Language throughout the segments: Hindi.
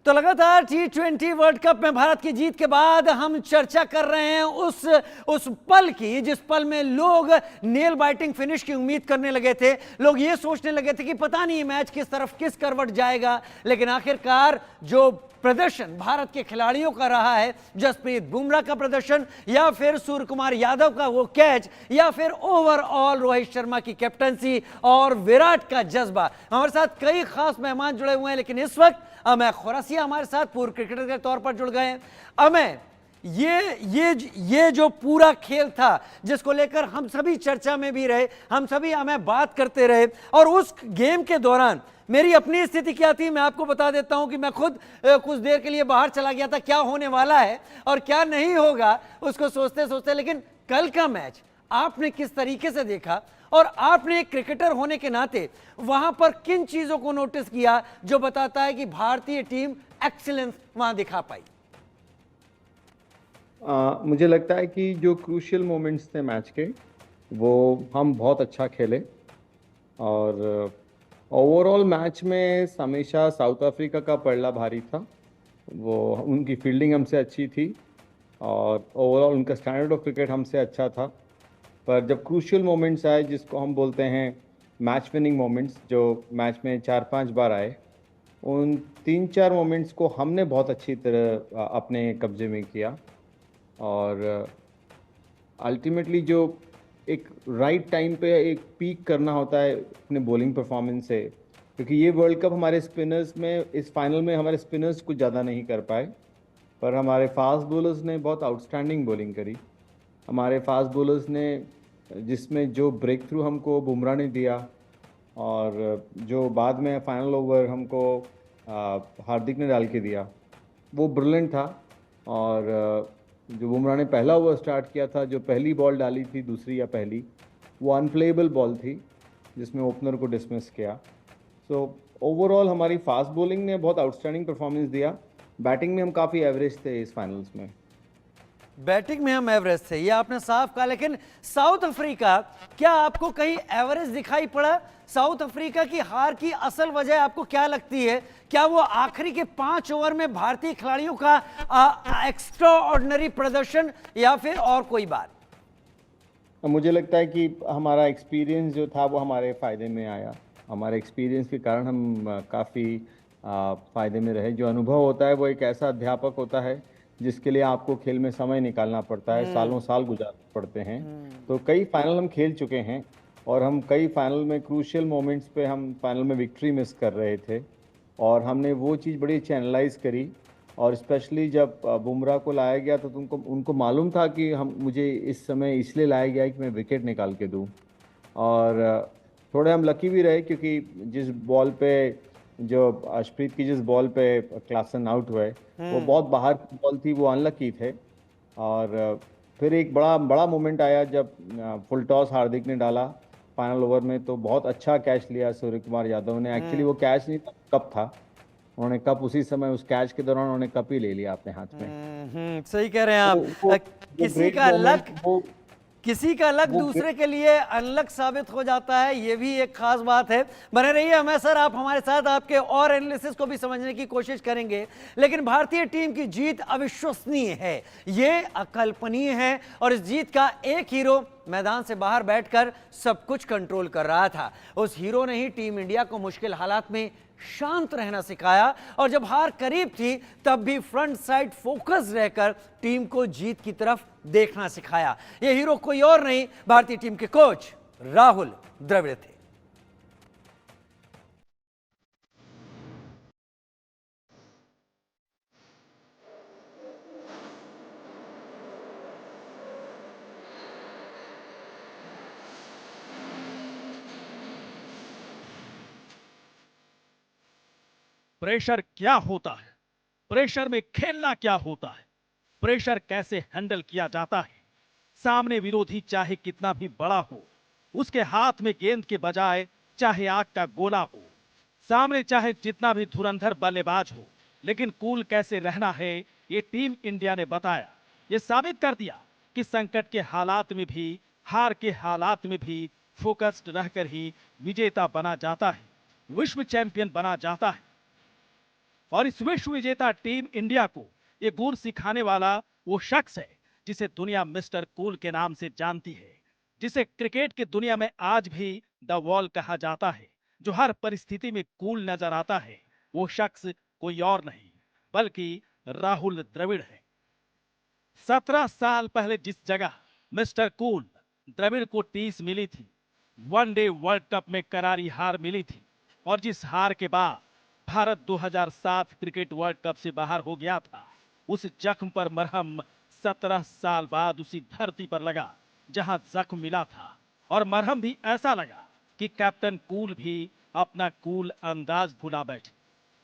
तो लगातार T20 वर्ल्ड कप में भारत की जीत के बाद हम चर्चा कर रहे हैं उस पल की, जिस पल में लोग नेल बाइटिंग फिनिश की उम्मीद करने लगे थे। लोग ये सोचने लगे थे कि पता नहीं मैच किस तरफ किस करवट जाएगा, लेकिन आखिरकार जो प्रदर्शन भारत के खिलाड़ियों का रहा है, जसप्रीत बुमराह का प्रदर्शन या फिर सूर्य कुमार यादव का वो कैच या फिर ओवरऑल रोहित शर्मा की कैप्टनसी और विराट का जज्बा। हमारे साथ कई खास मेहमान जुड़े हुए हैं, लेकिन इस वक्त अमय खुरासिया हमारे साथ पूर्व क्रिकेटर के तौर पर जुड़ गए हैं। अमय, ये जो पूरा खेल था जिसको लेकर हम सभी चर्चा में भी रहे, हम सभी अमय बात करते रहे, और उस गेम के दौरान मेरी अपनी स्थिति क्या थी मैं आपको बता देता हूं कि मैं खुद कुछ देर के लिए बाहर चला गया था, क्या होने वाला है और क्या नहीं होगा उसको सोचते सोचते। लेकिन कल का मैच आपने किस तरीके से देखा और आपने एक क्रिकेटर होने के नाते वहां पर किन चीजों को नोटिस किया जो बताता है कि भारतीय टीम एक्सीलेंस वहां दिखा पाई? मुझे लगता है कि जो क्रूशियल मोमेंट्स थे मैच के वो हम बहुत अच्छा खेले, और ओवरऑल मैच में हमेशा साउथ अफ्रीका का पलड़ा भारी था। वो उनकी फील्डिंग हमसे अच्छी थी और ओवरऑल उनका स्टैंडर्ड ऑफ क्रिकेट हमसे अच्छा था। पर जब क्रूशियल मोमेंट्स आए, जिसको हम बोलते हैं मैच विनिंग मोमेंट्स, जो मैच में 4-5 बार आए, उन 3-4 मोमेंट्स को हमने बहुत अच्छी तरह अपने कब्जे में किया। और अल्टीमेटली जो एक राइट टाइम पे एक पीक करना होता है अपने बॉलिंग परफॉर्मेंस से, क्योंकि ये वर्ल्ड कप हमारे स्पिनर्स में, इस फाइनल में हमारे स्पिनर्स कुछ ज़्यादा नहीं कर पाए, पर हमारे फास्ट बॉलर्स ने बहुत आउटस्टैंडिंग बॉलिंग करी। हमारे फास्ट बॉलर्स ने, जिसमें जो ब्रेक थ्रू हमको बुमराह ने दिया और जो बाद में फाइनल ओवर हमको हार्दिक ने डाल के दिया, वो ब्रिलियंट था। और जो बुमराह ने पहला ओवर स्टार्ट किया था, जो पहली बॉल डाली थी, दूसरी या पहली, वो अनप्लेएबल बॉल थी जिसमें ओपनर को डिसमिस किया। सो ओवरऑल हमारी फास्ट बॉलिंग ने बहुत आउटस्टैंडिंग परफॉर्मेंस दिया। बैटिंग में हम काफ़ी एवरेज थे इस फाइनल्स में। बैटिंग में हम एवरेज थे, ये आपने साफ कहा, लेकिन साउथ अफ्रीका, क्या आपको कहीं एवरेज दिखाई पड़ा? साउथ अफ्रीका की हार की असल वजह आपको क्या लगती है? क्या वो आखिरी के 5 ओवर में भारतीय खिलाड़ियों का एक्स्ट्रा ऑर्डिनरी प्रदर्शन या फिर और कोई बात? मुझे लगता है कि हमारा एक्सपीरियंस जो था वो हमारे फ़ायदे में आया। हमारे एक्सपीरियंस के कारण हम काफ़ी फ़ायदे में रहे। जो अनुभव होता है वो एक ऐसा अध्यापक होता है जिसके लिए आपको खेल में समय निकालना पड़ता है, सालों साल गुजारने पड़ते हैं। तो कई फाइनल हम खेल चुके हैं और हम कई फाइनल में क्रूशियल मोमेंट्स पे हम फाइनल में विक्ट्री मिस कर रहे थे, और हमने वो चीज़ बड़ी अच्छी एनालाइज करी। और स्पेशली जब बुमराह को लाया गया तो उनको मालूम था कि मुझे इस समय इसलिए लाया गया है कि मैं विकेट निकाल के दूँ। और थोड़े हम लकी भी रहे, क्योंकि जिस बॉल पे, जो अर्शप्रीत की जिस बॉल पे क्लासन आउट हुए, वो बहुत बाहर की बॉल थी, वो अनलकी थे। और फिर एक बड़ा मोमेंट आया जब फुल टॉस हार्दिक ने डाला फाइनल ओवर में, तो बहुत अच्छा कैच लिया सूर्य कुमार यादव ने। एक्चुअली वो कैच नहीं था, कप था। उन्होंने कप उसी समय, उस कैच के दौरान उन्होंने कप ही ले लिया अपने हाथ में। सही कह रहे हैं आप। वो किसी ग्रेट का मोमेंट, लक किसी का लक दूसरे के लिए अनलक साबित हो जाता है, ये भी एक खास बात है। बने रहिए हमें सर, आप हमारे साथ, आपके और एनालिसिस को भी समझने की कोशिश करेंगे। लेकिन भारतीय टीम की जीत अविश्वसनीय है, ये अकल्पनीय है, और इस जीत का एक हीरो मैदान से बाहर बैठकर सब कुछ कंट्रोल कर रहा था। उस हीरो ने ही टीम इंडिया को मुश्किल हालात में शांत रहना सिखाया, और जब हार करीब थी तब भी फ्रंट साइड फोकस रहकर टीम को जीत की तरफ देखना सिखाया। यह हीरो कोई और नहीं, भारतीय टीम के कोच राहुल द्रविड़ थे। प्रेशर क्या होता है, प्रेशर में खेलना क्या होता है, प्रेशर कैसे हैंडल किया जाता है। सामने विरोधी चाहे कितना भी बड़ा हो, उसके हाथ में गेंद के बजाय चाहे आग का गोला हो, सामने चाहे जितना भी धुरंधर बल्लेबाज हो, लेकिन कूल कैसे रहना है, ये टीम इंडिया ने बताया। ये साबित कर दिया कि संकट के हालात में भी, हार के हालात में भी फोकस्ड रहकर ही विजेता बना जाता है, विश्व चैंपियन बना जाता है। और इस विश्व विजेता टीम इंडिया को ये गुण सिखाने वाला वो शख्स है जिसे दुनिया मिस्टर कूल के नाम से जानती है, जिसे क्रिकेट की दुनिया में आज भी द वॉल कहा जाता है, जो हर परिस्थिति में कूल नजर आता है। वो शख्स कोई और नहीं बल्कि राहुल द्रविड़ है। 17 साल पहले जिस जगह मिस्टर कूल द्रविड़ को 30 मिली थी, वनडे वर्ल्ड कप में करारी हार मिली थी, और जिस हार के बाद भारत 2007 क्रिकेट वर्ल्ड कप से बाहर हो गया था, उस जख्म पर मरहम 17 साल बाद उसी धरती पर लगा जहां जख्म मिला था, और मरहम भी ऐसा लगा कि कैप्टन कूल भी अपना कूल अंदाज भुला बैठे।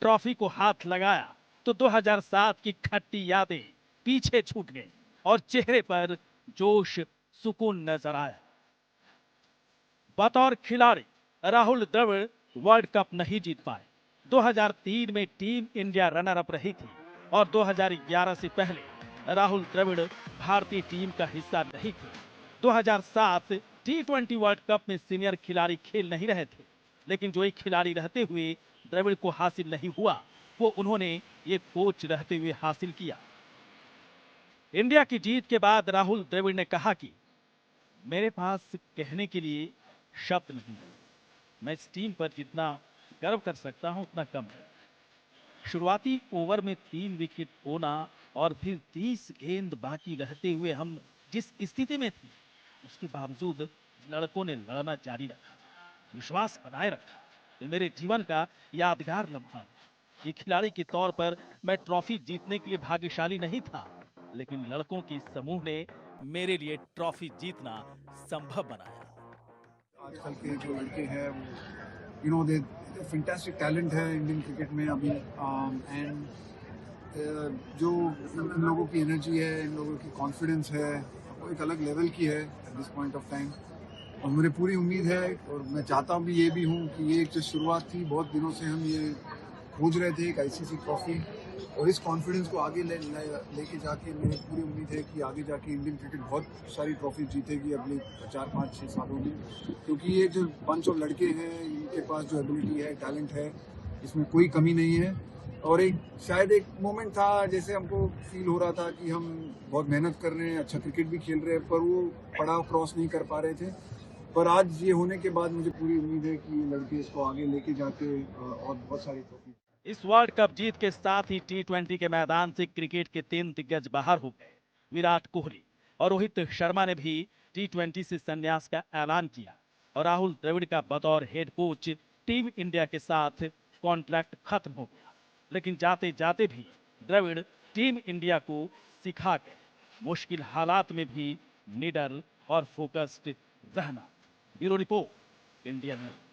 ट्रॉफी को हाथ लगाया तो 2007 की खट्टी यादें पीछे छूट गई और चेहरे पर जोश सुकून नजर आया। बतौर खिलाड़ी राहुल द्रविड़ वर्ल्ड कप नहीं जीत पाए। 2003 में टीम इंडिया रनर अप रही थी और 2011 से पहले राहुल द्रविड़ भारतीय टीम का हिस्सा नहीं थे। 2007 T20 वर्ल्ड कप में सीनियर खिलाड़ी खेल नहीं रहे थे, लेकिन जो एक खिलाड़ी रहते हुए द्रविड़ को हासिल नहीं हुआ, वो उन्होंने ये कोच रहते हुए हासिल किया। इंडिया की जीत के बाद राहुल द्रविड़ ने कहा कि मेरे पास कहने के लिए शब्द नहीं है, मैं इस टीम पर जितना गर्व कर सकता हूं उतना कम है। शुरुआती ओवर में 3 विकेट होना और फिर 30 गेंद बाकी रहते हुए हम जिस स्थिति में थे, उसके बावजूद लड़कों ने लड़ना जारी रखा, विश्वास बनाए रखा। ये मेरे जीवन का यादगार लम्हा है। एक खिलाड़ी के तौर पर मैं ट्रॉफी जीतने के लिए भाग्यशाली नहीं था, लेकिन लड़कों के समूह ने मेरे लिए ट्रॉफी जीतना संभव बनाया। आजकल के जो लड़के हैं वो दे फैंटास्टिक टैलेंट है इंडियन क्रिकेट में अभी, एंड जो इन लोगों की एनर्जी है, इन लोगों की कॉन्फिडेंस है, वो एक अलग लेवल की है at this point of time. और मुझे पूरी उम्मीद है और मैं चाहता भी ये भी हूँ कि ये जो शुरुआत थी, बहुत दिनों से हम ये खोज रहे थे एक ICC ट्रॉफी, और इस कॉन्फिडेंस को आगे लेके जाके मेरी पूरी उम्मीद है कि आगे जाके इंडियन क्रिकेट बहुत सारी ट्रॉफी जीतेगी अगले 4, 5, 6 सालों में, क्योंकि ये जो बंच ऑफ लड़के हैं इनके पास जो एबिलिटी है, टैलेंट है, इसमें कोई कमी नहीं है। और शायद एक मोमेंट था जैसे हमको फील हो रहा था कि हम बहुत मेहनत कर रहे हैं, अच्छा क्रिकेट भी खेल रहे हैं, पर वो पड़ाव क्रॉस नहीं कर पा रहे थे। पर आज ये होने के बाद मुझे पूरी उम्मीद है कि लड़के इसको आगे लेके जाके और बहुत सारी ट्रॉफी। इस वर्ल्ड कप जीत के साथ ही T20 के मैदान से क्रिकेट के 3 दिग्गज बाहर हो गए। विराट कोहली और रोहित शर्मा ने भी T20 से संन्यास का ऐलान किया, और राहुल द्रविड़ का बतौर हेड कोच टीम इंडिया के साथ कॉन्ट्रैक्ट खत्म हो गया। लेकिन जाते जाते भी द्रविड़ टीम इंडिया को सिखा गए मुश्किल हालात में भी निडर और फोकस्ड रहना। Bureau report, India news.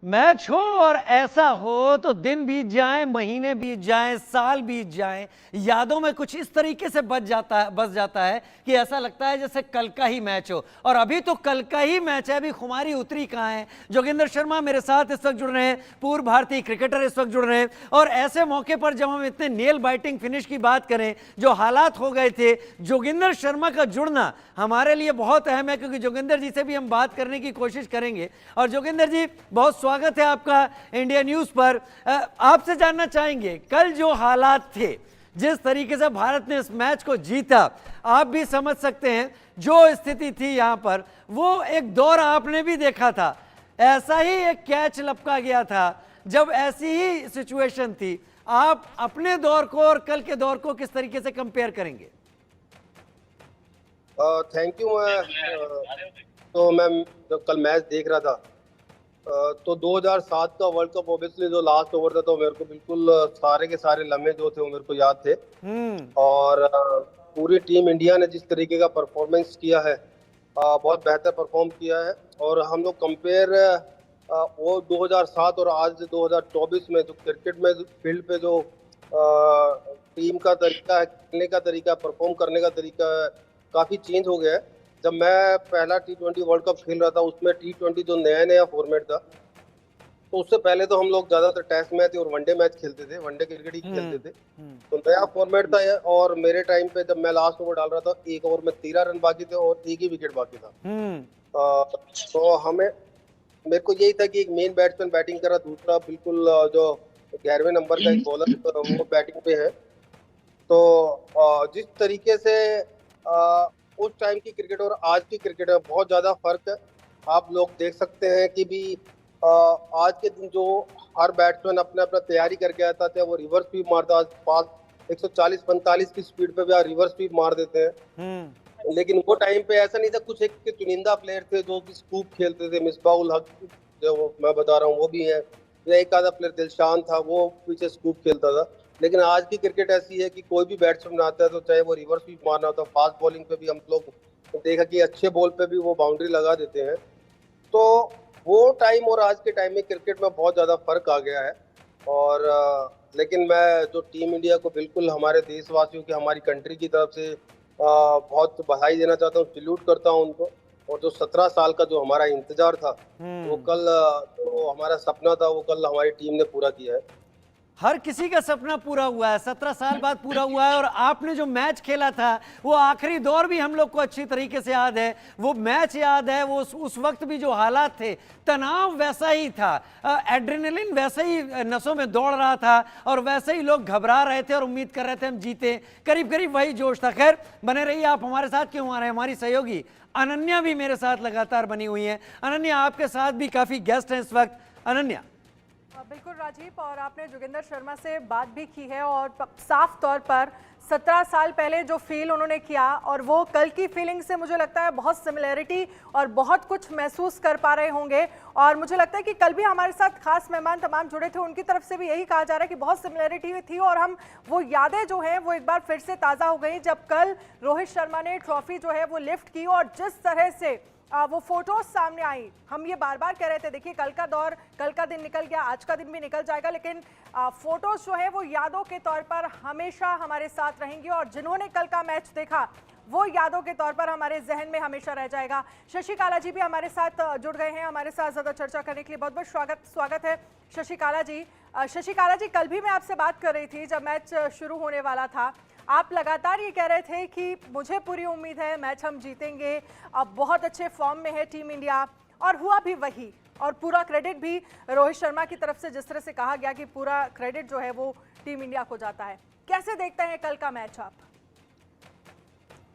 Match हो और ऐसा हो तो दिन बीत जाए, महीने बीत जाए, साल बीत जाए, यादों में कुछ इस तरीके से बस जाता है कि ऐसा लगता है जैसे कल का ही मैच हो। और अभी तो कल का ही मैच है, अभी खुमारी उतरी कहाँ है। जोगिंदर शर्मा मेरे साथ इस वक्त जुड़ रहे हैं, पूर्व भारतीय क्रिकेटर इस वक्त जुड़ रहे हैं। और ऐसे मौके पर जब हम इतने नेल बाइटिंग फिनिश की बात करें, जो हालात हो गए थे, जोगिंदर शर्मा का जुड़ना हमारे लिए बहुत अहम है, क्योंकि जोगिंदर जी से भी हम बात करने की कोशिश करेंगे। और जोगिंदर जी, बहुत स्वागत है आपका इंडिया न्यूज पर। आपसे जानना चाहेंगे, कल जो हालात थे, जिस तरीके से भारत ने इस मैच को जीता, आप भी समझ सकते हैं जो स्थिति थी यहां पर, वो एक दौर आपने भी देखा था, ऐसा ही एक कैच लपका गया था, जब ऐसी ही सिचुएशन थी। आप अपने दौर को और कल के दौर को किस तरीके से कंपेयर करेंगे? Thank you. तो मैं जब कल मैच देख रहा था तो 2007 का वर्ल्ड कप ऑब्वियसली जो लास्ट ओवर था, तो मेरे को बिल्कुल सारे के सारे लम्हे जो थे वो मेरे को याद थे। और पूरी टीम इंडिया ने जिस तरीके का परफॉर्मेंस किया है, बहुत बेहतर परफॉर्म किया है। और हम लोग कंपेयर वो 2007 और आज 2024 में जो क्रिकेट में फील्ड पे जो टीम का तरीका है, खेलने का तरीका, परफॉर्म करने का तरीका काफ़ी चेंज हो गया है। जब मैं पहला T20 वर्ल्ड कप खेल रहा था, उसमें T20 जो नया नया फॉर्मेट था, तो उससे पहले तो हम लोग ज्यादातर टेस्ट मैच और वनडे मैच खेलते थे, वनडे क्रिकेट ही खेलते थे। तो नया फॉर्मेट था ये, और मेरे टाइम पे जब मैं लास्ट ओवर डाल रहा था, एक ओवर में 13 रन बाकी थे और एक ही विकेट बाकी था। तो मेरे को यही था कि एक मेन बैट्समैन बैटिंग कर रहा, दूसरा बिल्कुल जो 11वें नंबर का एक बॉलर वो बैटिंग पे है। तो जिस तरीके से उस टाइम की क्रिकेट और आज की क्रिकेट में बहुत ज्यादा फर्क है। आप लोग देख सकते हैं कि भी आज के दिन जो हर बैट्समैन अपने अपना तैयारी करके आता था, वो रिवर्स स्वीप मारता, आज फास्ट 140-45 की स्पीड पे भी रिवर्स स्वीप मार देते हैं। लेकिन वो टाइम पे ऐसा नहीं था, कुछ एक चुनिंदा प्लेयर थे जो कि स्कूप खेलते थे, मिसबाह उल हक जो मैं बता रहा हूँ वो भी है, या एक आधा प्लेयर दिलशान था, वो पीछे स्कूप खेलता था। लेकिन आज की क्रिकेट ऐसी है कि कोई भी बैट्समैन आता है तो चाहे वो रिवर्स स्वीप मारना होता है, फास्ट बॉलिंग पे भी हम लोग देखा कि अच्छे बॉल पे भी वो बाउंड्री लगा देते हैं। तो वो टाइम और आज के टाइम में क्रिकेट में बहुत ज़्यादा फर्क आ गया है। और लेकिन मैं जो टीम इंडिया को बिल्कुल हमारे देशवासियों की, हमारी कंट्री की तरफ से बहुत बधाई देना चाहता हूँ, सैल्यूट करता हूँ उनको। और जो 17 साल का जो हमारा इंतजार था, वो कल जो हमारा सपना था, वो कल हमारी टीम ने पूरा किया है। हर किसी का सपना पूरा हुआ है, 17 साल बाद पूरा हुआ है। और आपने जो मैच खेला था, वो आखिरी दौर भी हम लोग को अच्छी तरीके से याद है, वो मैच याद है, वो उस वक्त भी जो हालात थे, तनाव वैसा ही था, एड्रेनलिन वैसे ही नसों में दौड़ रहा था, और वैसे ही लोग घबरा रहे थे और उम्मीद कर रहे थे हम जीते, करीब करीब वही जोश था। खैर, बने रहिए आप हमारे साथ, क्यों आ रहे हैं हमारी सहयोगी अनन्या भी मेरे साथ लगातार बनी हुई है। अनन्या, आपके साथ भी काफी गेस्ट हैं इस वक्त। अनन्या। बिल्कुल राजीव, और आपने जोगिंदर शर्मा से बात भी की है, और साफ तौर पर 17 साल पहले जो फील उन्होंने किया और वो कल की फीलिंग से मुझे लगता है बहुत सिमिलैरिटी और बहुत कुछ महसूस कर पा रहे होंगे। और मुझे लगता है कि कल भी हमारे साथ खास मेहमान तमाम जुड़े थे, उनकी तरफ से भी यही कहा जा रहा है कि बहुत सिमिलैरिटी थी, और हम वो यादें जो हैं वो एक बार फिर से ताज़ा हो गई जब कल रोहित शर्मा ने ट्रॉफी जो है वो लिफ्ट की, और जिस तरह से वो फोटोज सामने आई। हम ये बार बार कह रहे थे, देखिए कल का दौर, कल का दिन निकल गया, आज का दिन भी निकल जाएगा, लेकिन फोटोज जो है वो यादों के तौर पर हमेशा हमारे साथ रहेंगी, और जिन्होंने कल का मैच देखा वो यादों के तौर पर हमारे जहन में हमेशा रह जाएगा। शशि काला जी भी हमारे साथ जुड़ गए हैं, हमारे साथ ज़्यादा चर्चा करने के लिए बहुत बहुत स्वागत है शशि काला जी। शशि काला जी, कल भी मैं आपसे बात कर रही थी जब मैच शुरू होने वाला था, आप लगातार ये कह रहे थे कि मुझे पूरी उम्मीद है मैच हम जीतेंगे, अब बहुत अच्छे फॉर्म में है टीम इंडिया, और हुआ भी वही। और पूरा क्रेडिट भी रोहित शर्मा की तरफ से जिस तरह से कहा गया कि पूरा क्रेडिट जो है वो टीम इंडिया को जाता है। कैसे देखते हैं कल का मैच आप?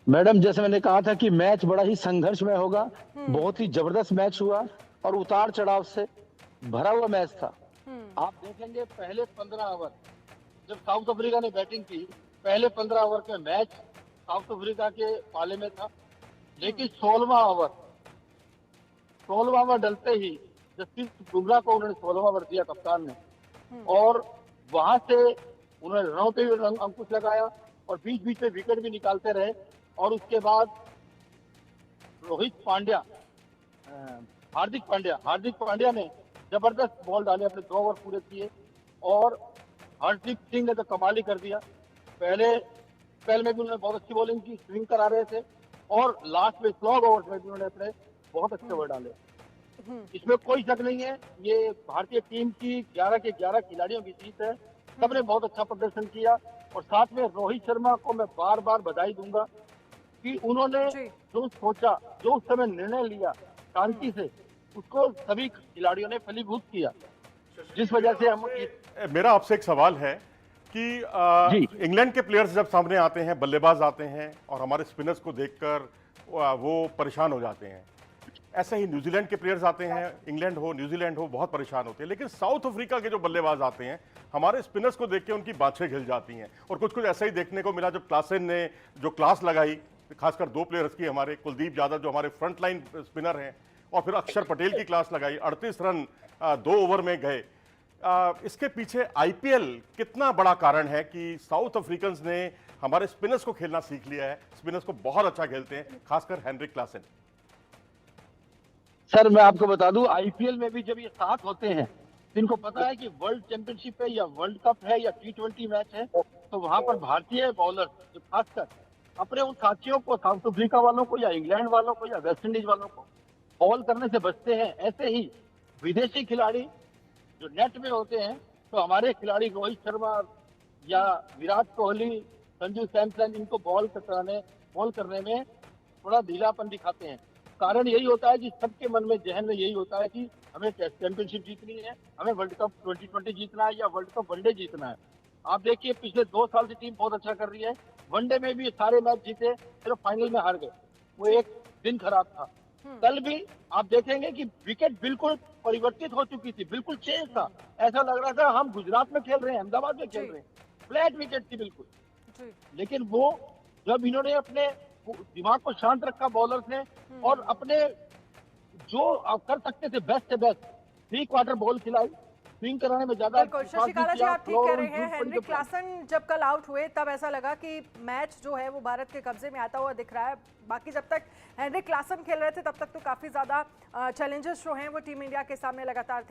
मैडम, जैसे मैंने कहा था कि मैच बड़ा ही संघर्षमय होगा, बहुत ही जबरदस्त मैच हुआ और उतार चढ़ाव से भरा हुआ मैच था। आप देखेंगे पहले 15 ओवर जब साउथ अफ्रीका ने बैटिंग की, पहले 15 ओवर के मैच साउथ अफ्रीका के पाले में था, लेकिन 16वां ओवर डलते ही जसप्रीत बुमराह को उन्होंने 16वां ओवर दिया कप्तान ने, और वहां से उन्होंने रनों पे भी अंकुश लगाया और बीच बीच में विकेट भी निकालते रहे। और उसके बाद हार्दिक पांड्या ने जबरदस्त बॉल डाले, अपने 2 ओवर पूरे किए, और हरदीप सिंह ने तो कमाल ही कर दिया। पहले स्पेल में भी उन्होंने बहुत अच्छी बॉलिंग की, स्विंग करा रहे थे, और लास्ट में स्लॉग ओवर्स में भी उन्होंने अपने बहुत अच्छे ओवर डाले। इसमें कोई शक नहीं है, ये भारतीय टीम की 11 के 11 खिलाड़ियों की जीत है। सबने बहुत अच्छा प्रदर्शन किया, और साथ में रोहित शर्मा को मैं बार बार बधाई दूंगा कि उन्होंने जो सोचा, जो उस समय निर्णय लिया शांति से, उसको सभी खिलाड़ियों ने फलीभूत किया, जिस वजह से हम। मेरा आपसे एक सवाल है कि इंग्लैंड के प्लेयर्स जब सामने आते हैं, बल्लेबाज आते हैं, और हमारे स्पिनर्स को देखकर वो परेशान हो जाते हैं, ऐसे ही न्यूजीलैंड के प्लेयर्स आते हैं, इंग्लैंड हो न्यूजीलैंड हो, बहुत परेशान होते हैं। लेकिन साउथ अफ्रीका के जो बल्लेबाज आते हैं, हमारे स्पिनर्स को देख के उनकी बाछें खिल जाती हैं। और कुछ ऐसा ही देखने को मिला जब क्लासेन ने जो क्लास लगाई, खासकर 2 प्लेयर्स की, हमारे कुलदीप यादव जो हमारे फ्रंट लाइन स्पिनर हैं, और फिर अक्षर पटेल की क्लास लगाई, 38 रन 2 ओवर में गए। इसके पीछे आईपीएल कितना बड़ा कारण है कि साउथ अफ्रीकन्स ने हमारे स्पिनर्स को खेलना सीख लिया है, स्पिनर्स को बहुत अच्छा खेलते हैं, खासकर हेनरिक क्लासेन। सर, मैं आपको बता दूं, आईपीएल में भी जब ये साथ होते हैं, इनको पता है कि वर्ल्ड चैंपियनशिप है या वर्ल्ड कप है या T20 मैच है, तो वहां पर भारतीय बॉलर जो खासकर अपने उन साथियों को, साउथ अफ्रीका वालों को या इंग्लैंड वालों को या वेस्ट इंडीज वालों को बॉल करने से बचते हैं। ऐसे ही विदेशी खिलाड़ी जो नेट में होते हैं, तो हमारे खिलाड़ी रोहित शर्मा या विराट कोहली, संजू सैमसन, इनको बॉल करने में थोड़ा ढीलापन दिखाते हैं। कारण यही होता है कि सबके मन में, जहन में यही होता है कि हमें टेस्ट चैंपियनशिप जीतनी है, हमें वर्ल्ड कप 2020 जीतना है या वर्ल्ड कप वनडे जीतना है। आप देखिए पिछले 2 साल से टीम बहुत अच्छा कर रही है, वनडे में भी सारे मैच जीते, सिर्फ फाइनल में हार गए, वो एक दिन खराब था। कल भी आप देखेंगे कि विकेट बिल्कुल परिवर्तित हो चुकी थी, बिल्कुल चेंज था, ऐसा लग रहा था हम गुजरात में खेल रहे हैं, अहमदाबाद में खेल रहे हैं, फ्लैट विकेट थी बिल्कुल। लेकिन वो जब इन्होंने अपने दिमाग को शांत रखा बॉलर्स ने, और अपने जो कर सकते थे बेस्ट से बेस्ट 3 क्वार्टर बॉल खिलाई, स्विंग कराने में ज्यादा। बिल्कुल शशिकाला जी, आप ठीक कह रहे हैं। हेनरिक क्लासन जब कल आउट हुए तब ऐसा लगा कि मैच जो है वो भारत के कब्जे में आता हुआ दिख रहा है। बाकी जब तक हेनरिक क्लासन खेल रहे थे तब तक तो काफी ज्यादा चैलेंजेस जो हैं वो टीम इंडिया के सामने लगातार थे।